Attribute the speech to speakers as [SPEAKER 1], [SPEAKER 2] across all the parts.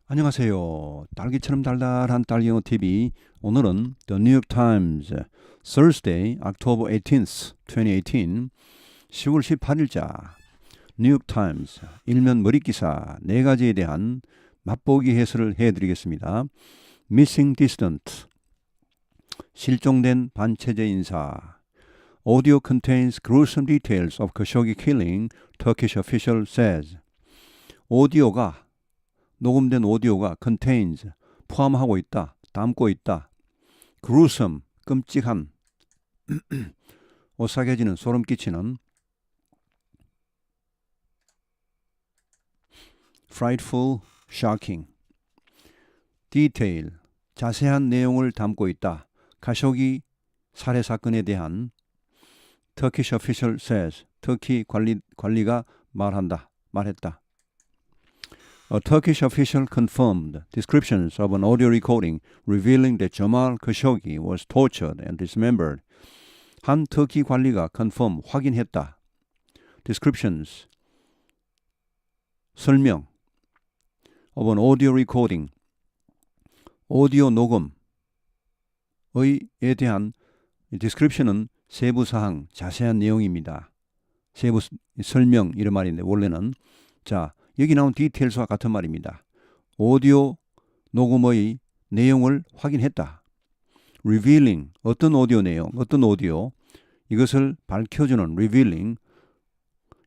[SPEAKER 1] 안녕하세요. 딸기처럼 달달한 딸기영어 TV. 오늘은 The New York Times Thursday, October 18th, 2018 10월 18일자 뉴욕 타임스 일면 머릿기사 4가지에 대한 맛보기 해설을 해드리겠습니다. Missing Dissident 실종된 반체제 인사 Audio contains gruesome details of Khashoggi killing, Turkish official says. 녹음된 오디오가 contains, 포함하고 있다, 담고 있다. gruesome, 끔찍한, 오싹해지는, 소름 끼치는. frightful, shocking. detail, 자세한 내용을 담고 있다. 가쇼기 살해 사건에 대한 Turkish official says, 터키 관리가 말했다. A Turkish official confirmed descriptions of an audio recording revealing that Jamal Khashoggi was tortured and dismembered. 한 터키 관리가 확인했다. Descriptions, 설명 of an audio recording, 오디오 녹음에 대한 description은 세부사항, 자세한 내용입니다. 세부 설명 이런 말인데 원래는 여기 나온 디테일스와 같은 말입니다. 오디오 녹음의 내용을 확인했다. Revealing, 어떤 오디오 내용, 어떤 오디오, 이것을 밝혀주는 revealing.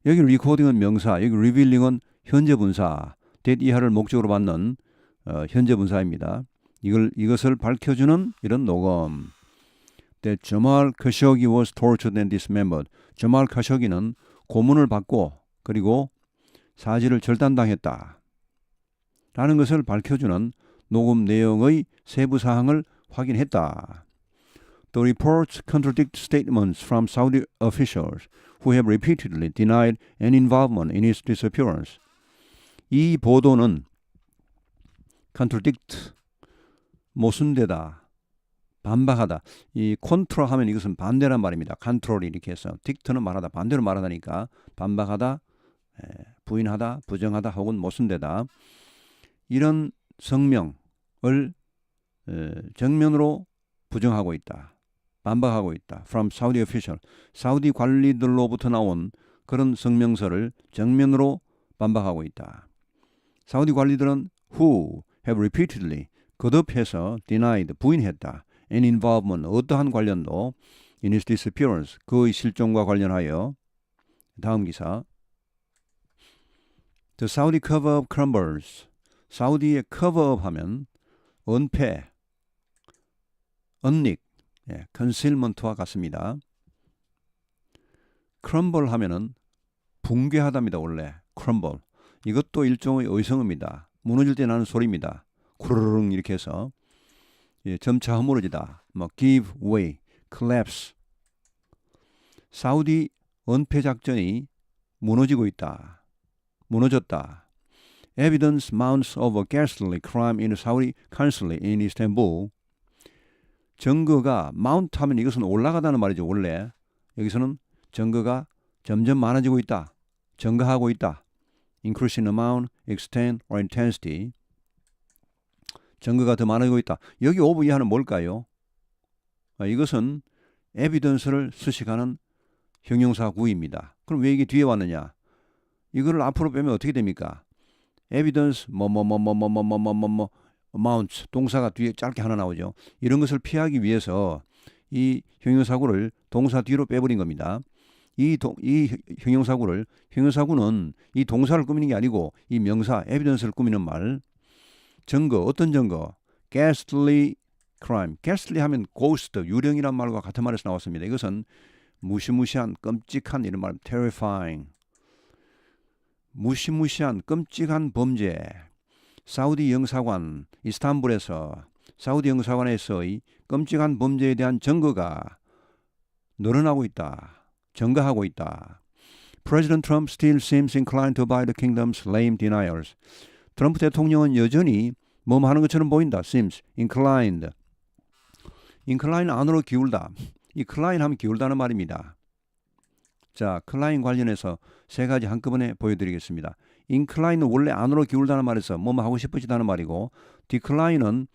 [SPEAKER 1] 여기 recording은 명사, 여기 revealing은 현재 분사, that 이하를 목적으로 받는 현재 분사입니다. 이것을 밝혀주는 이런 녹음. That Jamal Khashoggi was tortured and dismembered. Jamal Khashoggi는 고문을 받고 그리고 사지를 절단당했다. 라는 것을 밝혀주는 녹음 내용의 세부 사항을 확인했다. The reports contradict statements from Saudi officials who have repeatedly denied any involvement in his disappearance. 이 보도는 contradict, 모순되다, 반박하다. 이 contra 하면 이것은 반대란 말입니다. control이 이렇게 해서 dict는 말하다, 반대로 말하다니까 반박하다, 부인하다, 부정하다 혹은 모순되다. 이런 성명을 정면으로 부정하고 있다. 반박하고 있다. From Saudi official. 사우디 관리들로부터 나온 그런 성명서를 정면으로 반박하고 있다. 사우디 관리들은 who have repeatedly 거듭해서 denied 부인했다. Any involvement 어떠한 관련도 in his disappearance 그의 실종과 관련하여. 다음 기사. The Saudi cover-up crumbles. 사우디의 cover-up 하면 은폐, 은닉, concealment와 같습니다. crumble 하면은 붕괴하다입니다. 원래 crumble. 이것도 일종의 의성어입니다. 무너질 때 나는 소리입니다. 구르릉 이렇게 해서 점차 허물어지다. give way, collapse. 사우디 은폐 작전이 무너졌다. Evidence mounts of a ghastly crime in the Saudi consulate in Istanbul. 증거가 mount 하면 이것은 올라가다는 말이죠. 원래 여기서는 증거가 점점 많아지고 있다. 증가하고 있다. Increasing amount, extent, or intensity. 증거가 더 많아지고 있다. 여기 over 이하는 뭘까요? 이것은 evidence를 수식하는 형용사 구입니다. 그럼 왜 이게 뒤에 왔느냐? 이거를 앞으로 빼면 어떻게 됩니까? evidence amounts 동사가 뒤에 짧게 하나 나오죠. 이런 것을 피하기 위해서 이 형용사구를 동사 뒤로 빼버린 겁니다. 이 형용사구는 이 동사를 꾸미는 게 아니고 이 명사 evidence를 꾸미는 말. 증거, 어떤 증거? ghastly crime. ghastly 하면 ghost, 유령이란 말과 같은 말에서 나왔습니다. 이것은 무시무시한, 끔찍한 이런 말, terrifying. 무시무시한 끔찍한 범죄. 사우디 영사관 이스탄불에서 사우디 영사관에서의 끔찍한 범죄에 대한 증거가 늘어나고 있다. 증가하고 있다. President Trump still seems inclined to buy the kingdom's lame denials. 트럼프 대통령은 여전히 하는 것처럼 보인다. seems, inclined. incline 안으로 기울다. 이 incline 하면 기울다는 말입니다. 클라인 관련해서 3가지 한꺼번에 보여드리겠습니다. incline은 원래 안으로 기울다는 말에서 뭐뭐 하고 싶어지다는 말이고, decline은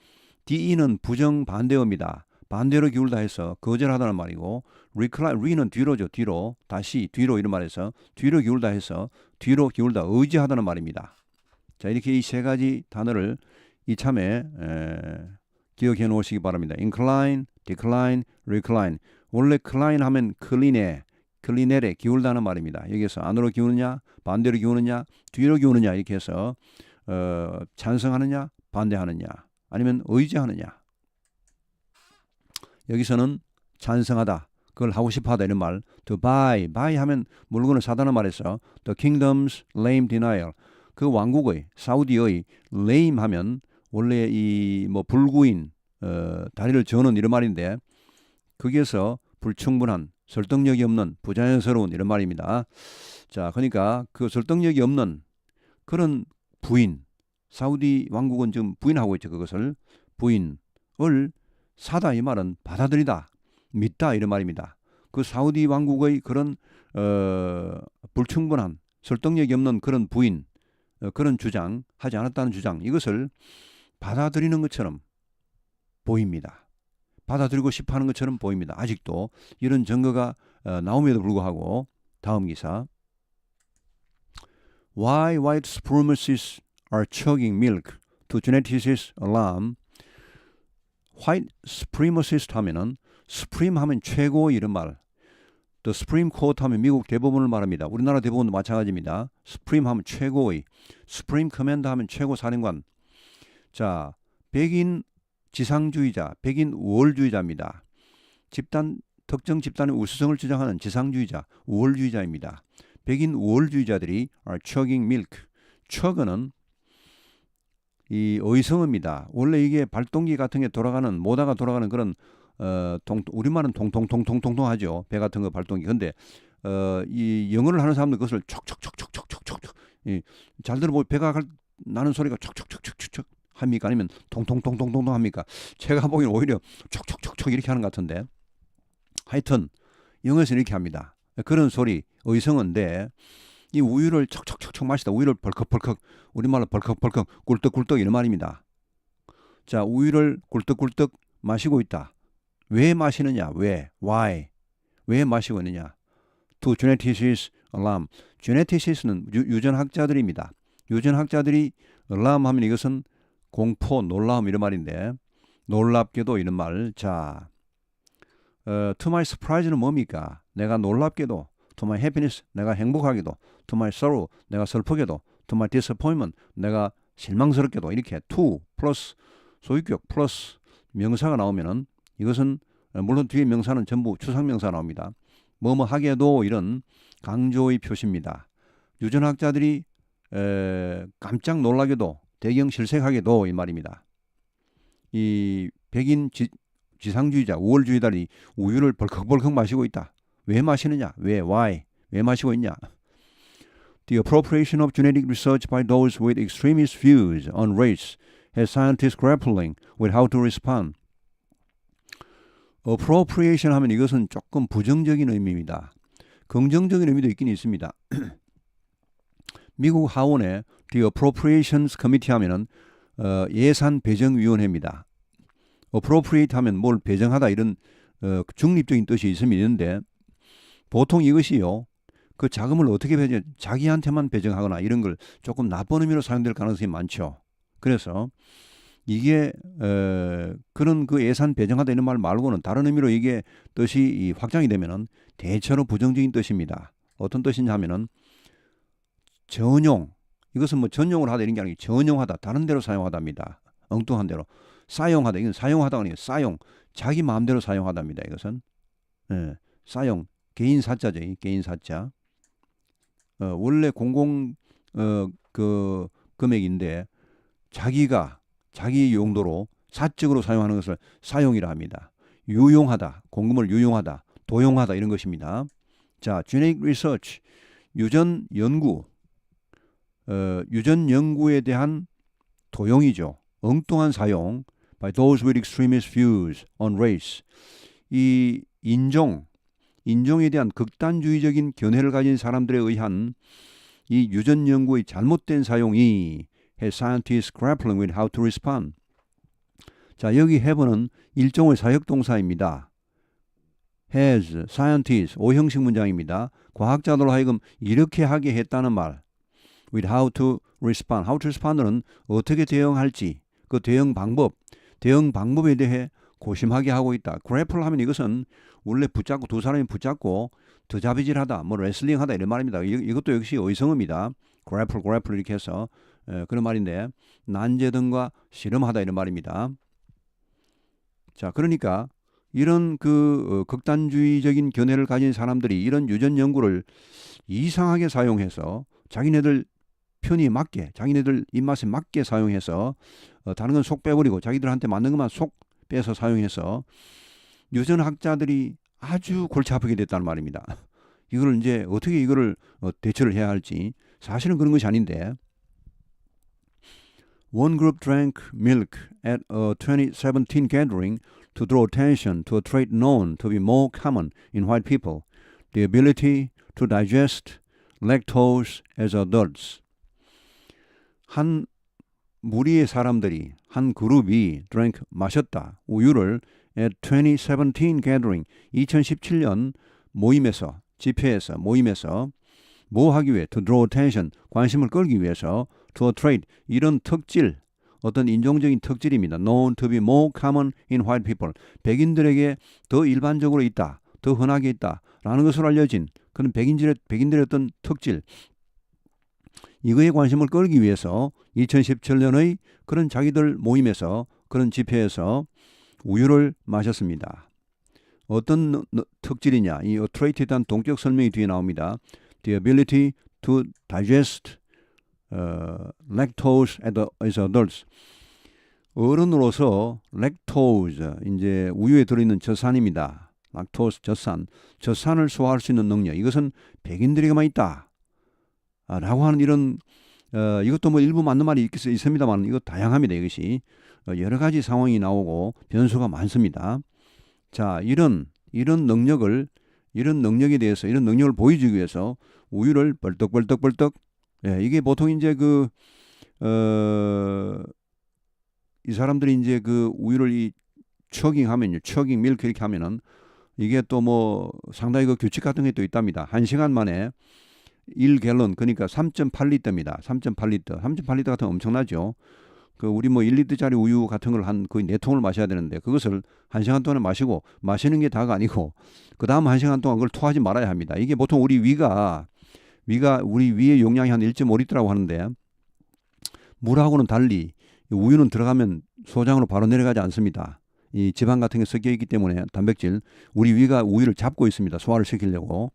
[SPEAKER 1] DE는 부정 반대어입니다. 반대로 기울다 해서 거절하다는 말이고, re는 뒤로죠. 뒤로. 다시 뒤로 이런 말에서 뒤로 기울다 해서 뒤로 기울다 의지하다는 말입니다. 자, 이렇게 이 세 가지 단어를 이참에 기억해 놓으시기 바랍니다. incline, decline, recline. 원래 클라인 하면 클리넬에 기울다는 말입니다. 여기서 안으로 기우느냐, 반대로 기우느냐, 뒤로 기우느냐 이렇게 해서 찬성하느냐, 반대하느냐, 아니면 의지하느냐. 여기서는 찬성하다, 그걸 하고 싶어하다 이런 말. to buy 하면 물건을 사다는 말에서 the kingdom's lame denial, 그 왕국의 사우디의 lame 하면 원래 이 뭐 불구인 다리를 저는 이런 말인데, 거기에서 불충분한, 설득력이 없는, 부자연스러운 이런 말입니다. 자, 그러니까 그 설득력이 없는 그런 부인, 사우디 왕국은 지금 부인하고 있죠. 그것을 부인을 사다 이 말은 받아들이다, 믿다 이런 말입니다. 그 사우디 왕국의 그런 불충분한, 설득력이 없는 그런 부인, 그런 주장, 하지 않았다는 주장, 이것을 받아들이는 것처럼 보입니다. 받아들이고 싶어하는 것처럼 보입니다. 아직도 이런 증거가 나옴에도 불구하고. 다음 기사. Why white supremacists are chugging milk to geneticists' alarm. White supremacist 하면은 supreme 하면 최고 이런 말. The Supreme Court 하면 미국 대법원을 말합니다. 우리나라 대법원도 마찬가지입니다. Supreme 하면 최고의, Supreme Commander 하면 최고 사령관. 자, 백인 지상주의자, 백인 우월주의자입니다. 특정 집단의 우수성을 주장하는 지상주의자, 우월주의자입니다. 백인 우월주의자들이 are chugging milk. chug는 이 의성어입니다. 원래 이게 발동기 같은 게 돌아가는, 모다가 돌아가는 그런 우리말은 통통통통통 하죠. 배 같은 거 발동기. 근데 이 영어를 하는 사람들 그것을 촉촉촉촉촉촉촉, 잘 들어보면 배가 나는 소리가 촉촉촉촉촉 합니까? 아니면 통통통통통 합니까? 제가 보기엔 오히려 촉촉촉촉 이렇게 하는 것 같은데, 하여튼 영어에서는 이렇게 합니다. 그런 소리, 의성어인데, 이 우유를 촉촉촉촉 마시다, 우유를 벌컥벌컥, 우리말로 벌컥벌컥, 꿀떡꿀떡 이런 말입니다. 자, 우유를 꿀떡꿀떡 마시고 있다. 왜 마시느냐? 왜? Why? 왜 마시고 있느냐? To geneticists' alarm. geneticies는 유전학자들입니다. 유전학자들이 alarm 하면 이것은 공포, 놀라움 이런 말인데, 놀랍게도 이런 말. 자, to my surprise는 뭡니까? 내가 놀랍게도, to my happiness, 내가 행복하게도, to my sorrow, 내가 슬프게도, to my disappointment, 내가 실망스럽게도, 이렇게 to 플러스 소유격 플러스 명사가 나오면은 이것은 물론 뒤에 명사는 전부 추상명사 나옵니다. 뭐뭐 하게도 이런 강조의 표시입니다. 유전학자들이 깜짝 놀라게도, 대경실색하게도 이 말입니다. 이 백인 지상주의자, 우월주의자들이 우유를 벌컥벌컥 마시고 있다. 왜 마시느냐? 왜? Why? 왜 마시고 있냐? The appropriation of genetic research by those with extremist views on race has scientists grappling with how to respond. appropriation 하면 이것은 조금 부정적인 의미입니다. 긍정적인 의미도 있긴 있습니다. 미국 하원의 The Appropriations Committee 하면은 예산 배정위원회입니다. appropriate 하면 뭘 배정하다 이런 중립적인 뜻이 있는데, 보통 이것이요, 그 자금을 어떻게 자기한테만 배정하거나 이런 걸 조금 나쁜 의미로 사용될 가능성이 많죠. 그래서 이게 그런 그 예산 배정하다 이런 말 말고는 다른 의미로 이게 뜻이 확장이 되면은 대체로 부정적인 뜻입니다. 어떤 뜻이냐 하면은 전용, 이것은 뭐 전용을 하다 이런 게 아니고 전용하다, 다른 데로 사용하다입니다. 엉뚱한 데로 사용하다, 이건 사용하다가 아니에요. 사용, 자기 마음대로 사용하다입니다. 이것은 사용, 개인 사자죠. 개인 사자. 원래 공공 그 금액인데 자기가 자기 용도로 사적으로 사용하는 것을 사용이라 합니다. 유용하다, 공금을 유용하다, 도용하다 이런 것입니다. 자, genetic research, 유전 연구, 유전 연구에 대한 도용이죠. 엉뚱한 사용, by those with extremist views on race. 이 인종에 대한 극단주의적인 견해를 가진 사람들에 의한 이 유전 연구의 잘못된 사용이 has scientists grappling with how to respond. 자, 여기 have는 일종의 사역 동사입니다. has, scientists, 오형식 문장입니다. 과학자들로 하여금 이렇게 하게 했다는 말. with how to respond. how to respond는 어떻게 대응할지, 그 대응 방법에 대해 고심하게 하고 있다. grapple 하면 이것은 원래 붙잡고 두 사람이 붙잡고 더자비질하다, 뭐 레슬링하다 이런 말입니다. 이것도 역시 의성어입니다. grapple 이렇게 해서 그런 말인데 난제등과 씨름하다 이런 말입니다. 자, 그러니까 이런 그 극단주의적인 견해를 가진 사람들이 이런 유전 연구를 이상하게 사용해서 자기네들 편의에 맞게, 자기네들 입맛에 맞게 사용해서 다른 건 속 빼버리고 자기들한테 맞는 것만 속 빼서 사용해서 유전학자들이 아주 골치 아프게 됐다는 말입니다. 이걸 이제 어떻게 이거를 대처를 해야 할지. 사실은 그런 것이 아닌데, One group drank milk at a 2017 gathering to draw attention to a trait known to be more common in white people, the ability to digest lactose as adults. 한 무리의 사람들이, 한 그룹이 마셨다, 우유를 at 2017 gathering, 2017년 모임에서, 집회에서, 모임에서 뭐 하기 위해? To draw attention, 관심을 끌기 위해서, to a trait, 이런 특질, 어떤 인종적인 특질입니다. Known to be more common in white people, 백인들에게 더 일반적으로 있다, 더 흔하게 있다 라는 것으로 알려진 그런 백인들의 어떤 특질, 이거에 관심을 끌기 위해서 2017년의 그런 자기들 모임에서, 그런 집회에서 우유를 마셨습니다. 어떤 특질이냐? 이 trait에 대한 동격 설명이 뒤에 나옵니다. The ability to digest lactose as adults. 어른으로서 lectose, 이제 우유에 들어있는 젖산입니다. 락토스, 젖산을 소화할 수 있는 능력. 이것은 백인들에게만 있다. 라고 하는 이런 이것도 뭐 일부 맞는 말이 있습니다만 이거 다양합니다. 이것이 여러 가지 상황이 나오고 변수가 많습니다. 자, 이런 능력에 대해서, 이런 능력을 보여주기 위해서 우유를 벌떡벌떡, 이게 보통 이제 이 사람들이 이제 그 우유를 이 추깅하면요, 추깅 밀크 이렇게 하면은 이게 또 뭐 상당히 그 규칙 같은 게 또 있답니다. 1시간 만에 1갤런, 그러니까 3.8리터입니다. 3.8리터 같은 거 엄청나죠. 그 우리 뭐 1리터짜리 우유 같은 걸 한 거의 4통을 마셔야 되는데 그것을 1시간 동안에 마시고, 마시는 게 다가 아니고 그 다음 1시간 동안 그걸 토하지 말아야 합니다. 이게 보통 우리 위가 우리 위의 용량이 한 1.5리터라고 하는데, 물하고는 달리 우유는 들어가면 소장으로 바로 내려가지 않습니다. 이 지방 같은 게 섞여 있기 때문에, 단백질, 우리 위가 우유를 잡고 있습니다. 소화를 시키려고.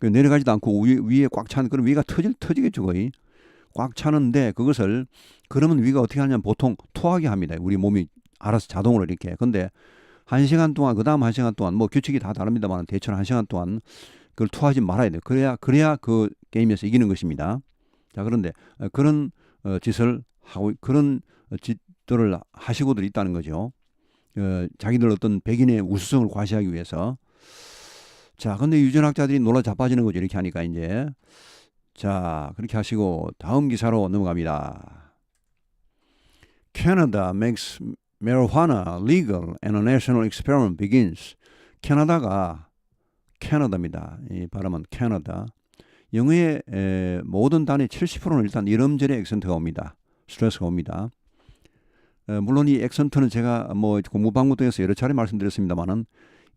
[SPEAKER 1] 내려가지도 않고 위에 꽉 찬, 그럼 위가 터지겠죠, 거의. 꽉 차는데 그것을, 그러면 위가 어떻게 하냐면 보통 토하게 합니다. 우리 몸이 알아서 자동으로 이렇게. 근데 1시간 동안, 그 다음 1시간 동안, 뭐 규칙이 다 다릅니다만 대충 1시간 동안 그걸 토하지 말아야 돼요. 그래야 그 게임에서 이기는 것입니다. 자, 그런데 그런 짓을 하고, 그런 짓들을 하시고들 있다는 거죠. 자기들 어떤 백인의 우수성을 과시하기 위해서. 자, 근데 유전학자들이 놀라 자빠지는 거죠. 이렇게 하니까 이제. 자, 그렇게 하시고 다음 기사로 넘어갑니다. Canada makes marijuana legal and a national experiment begins. 캐나다입니다. 이 발음은 캐나다. 영어의 모든 단의 70%는 일단 이름절의 액센트가 옵니다. 스트레스가 옵니다. 물론 이 액센트는 제가 뭐 공부방구 등에서 여러 차례 말씀드렸습니다만은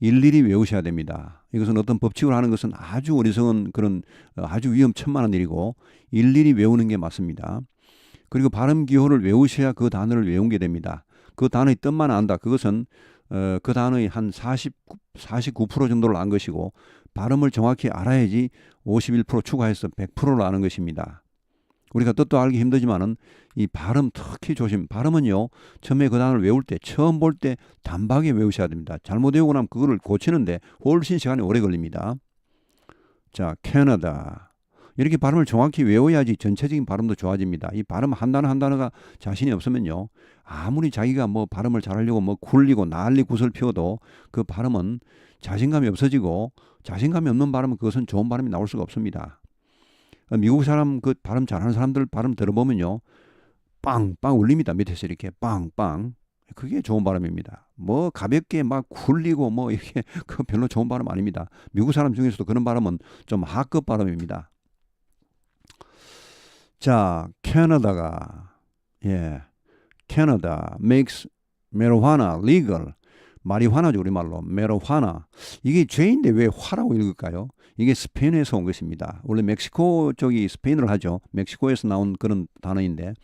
[SPEAKER 1] 일일이 외우셔야 됩니다. 이것은 어떤 법칙을 하는 것은 아주 어리석은 그런 아주 위험천만한 일이고 일일이 외우는 게 맞습니다. 그리고 발음 기호를 외우셔야 그 단어를 외우게 됩니다. 그 단어의 뜻만 안다. 그것은 그 단어의 한 49% 정도를 안 것이고, 발음을 정확히 알아야지 51% 추가해서 100%를 아는 것입니다. 우리가 뜻도 알기 힘들지만은 이 발음 특히 발음은요, 처음에 그 단어를 외울 때, 처음 볼 때 단박에 외우셔야 됩니다. 잘못 외우고 나면 그거를 고치는데 훨씬 시간이 오래 걸립니다. 자, 캐나다. 이렇게 발음을 정확히 외워야지 전체적인 발음도 좋아집니다. 이 발음 한 단어가 자신이 없으면요, 아무리 자기가 뭐 발음을 잘하려고 뭐 굴리고 난리 구슬 피워도 그 발음은 자신감이 없어지고, 자신감이 없는 발음은 그것은 좋은 발음이 나올 수가 없습니다. 미국 사람 그 발음 잘하는 사람들 발음 들어보면요. 빵빵 울립니다. 밑에서 이렇게 빵빵. 그게 좋은 발음입니다. 뭐 가볍게 막 굴리고 뭐 이렇게 그 별로 좋은 발음 아닙니다. 미국 사람 중에서도 그런 발음은 좀 하급 발음입니다. 자, 캐나다가 캐나다 makes marijuana legal. 마리화나죠 우리말로 메로화나. 이게 죄인데 왜 화라고 읽을까요? 이게 스페인에서 온 것입니다. 원래 멕시코 쪽이 스페인어를 하죠. 멕시코에서 나온 그런 단어인데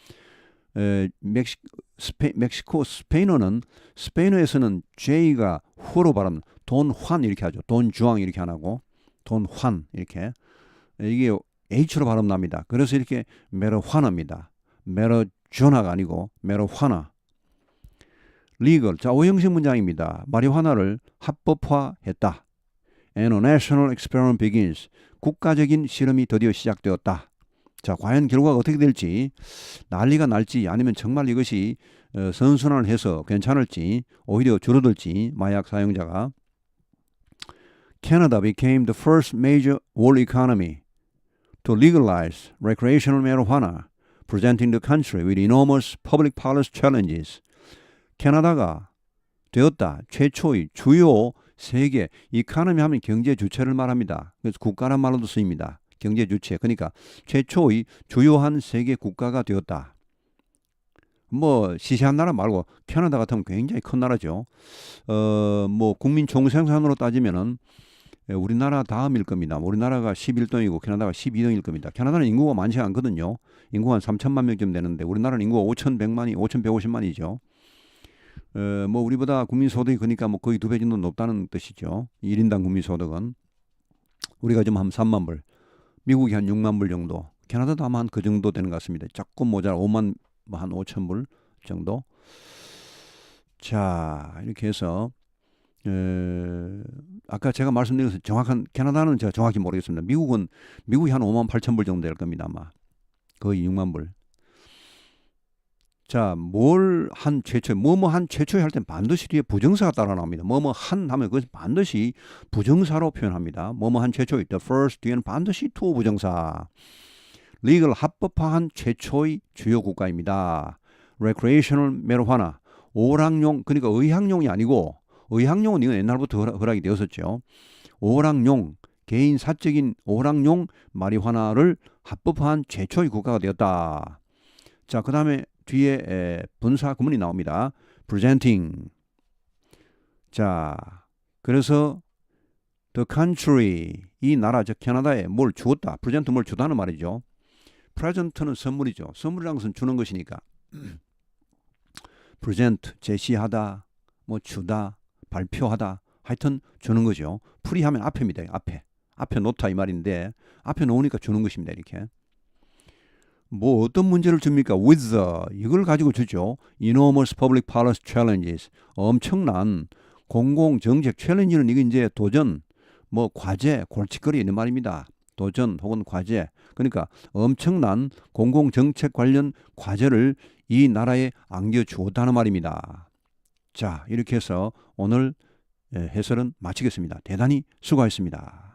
[SPEAKER 1] 멕시코 스페인어는 스페인어에서는 J가 후로 발음 돈환 이렇게 하죠. 돈 주앙 이렇게 안 하고 돈환 이렇게 이게 H로 발음 납니다. 그래서 이렇게 메로화나입니다. 메로조나가 아니고 메로화나. legal. 자, 오형식 문장입니다. 마리화나를 합법화했다. And a national experiment begins. 국가적인 실험이 드디어 시작되었다. 자, 과연 결과가 어떻게 될지, 난리가 날지 아니면 정말 이것이 선순환을 해서 괜찮을지 오히려 줄어들지 마약 사용자가. Canada became the first major world economy to legalize recreational marijuana, presenting the country with enormous public policy challenges. 캐나다가 되었다. 최초의 주요 세계 이카노미 하면 경제 주체를 말합니다. 그래서 국가란 말로도 쓰입니다. 경제 주체. 그러니까 최초의 주요한 세계 국가가 되었다. 뭐 시시한 나라 말고 캐나다 같으면 굉장히 큰 나라죠. 뭐 국민 총생산으로 따지면은 우리나라 다음일 겁니다. 우리나라가 11등이고 캐나다가 12등일 겁니다. 캐나다는 인구가 많지 않거든요. 인구가 한 3천만 명쯤 되는데 우리나라는 인구가 5,100만이, 5,150만이죠. 뭐 우리보다 국민소득이 그러니까 뭐 거의 2배 정도 높다는 뜻이죠. 1인당 국민소득은 우리가 좀 한 3만 불, 미국이 한 6만 불 정도, 캐나다도 아마 한 그 정도 되는 것 같습니다. 조금 모자라 5만 한 5천 불 정도. 자, 이렇게 해서 아까 제가 말씀드린 것은 정확한 캐나다는 제가 정확히 모르겠습니다. 미국이 한 5만 8천 불 정도 될 겁니다. 아마 거의 6만 불. 자, 뭘 한 최초에 뭐뭐 한 최초에 할 땐 반드시 뒤에 부정사가 따라 나옵니다. 뭐뭐 한 하면 그것은 반드시 부정사로 표현합니다. 뭐뭐 한 최초의 the first 뒤에는 반드시 to 부정사. legal 합법화한 최초의 주요 국가입니다. recreational marijuana 오락용 그러니까 의학용이 아니고 의학용은 이건 옛날부터 허락이 되었었죠. 오락용 개인 사적인 오락용 마리화나를 합법화한 최초의 국가가 되었다. 자, 그 다음에 뒤에 분사 구문이 나옵니다. presenting. 자, 그래서 the country 이 나라 즉 캐나다에 뭘 주었다. present 뭘 주다는 말이죠. present는 선물이죠. 선물이라는 것은 주는 것이니까. present 제시하다, 뭐 주다, 발표하다, 하여튼 주는 거죠. 풀이하면 앞에입니다. 앞에 놓다 이 말인데 앞에 놓으니까 주는 것입니다. 이렇게. 뭐 어떤 문제를 줍니까? with 이걸 가지고 주죠. enormous public policy challenges 엄청난 공공정책 챌린지는 이게 이제 도전, 뭐 과제, 골칫거리 있는 말입니다. 도전 혹은 과제. 그러니까 엄청난 공공정책 관련 과제를 이 나라에 안겨주었다는 말입니다. 자, 이렇게 해서 오늘 해설은 마치겠습니다. 대단히 수고하셨습니다.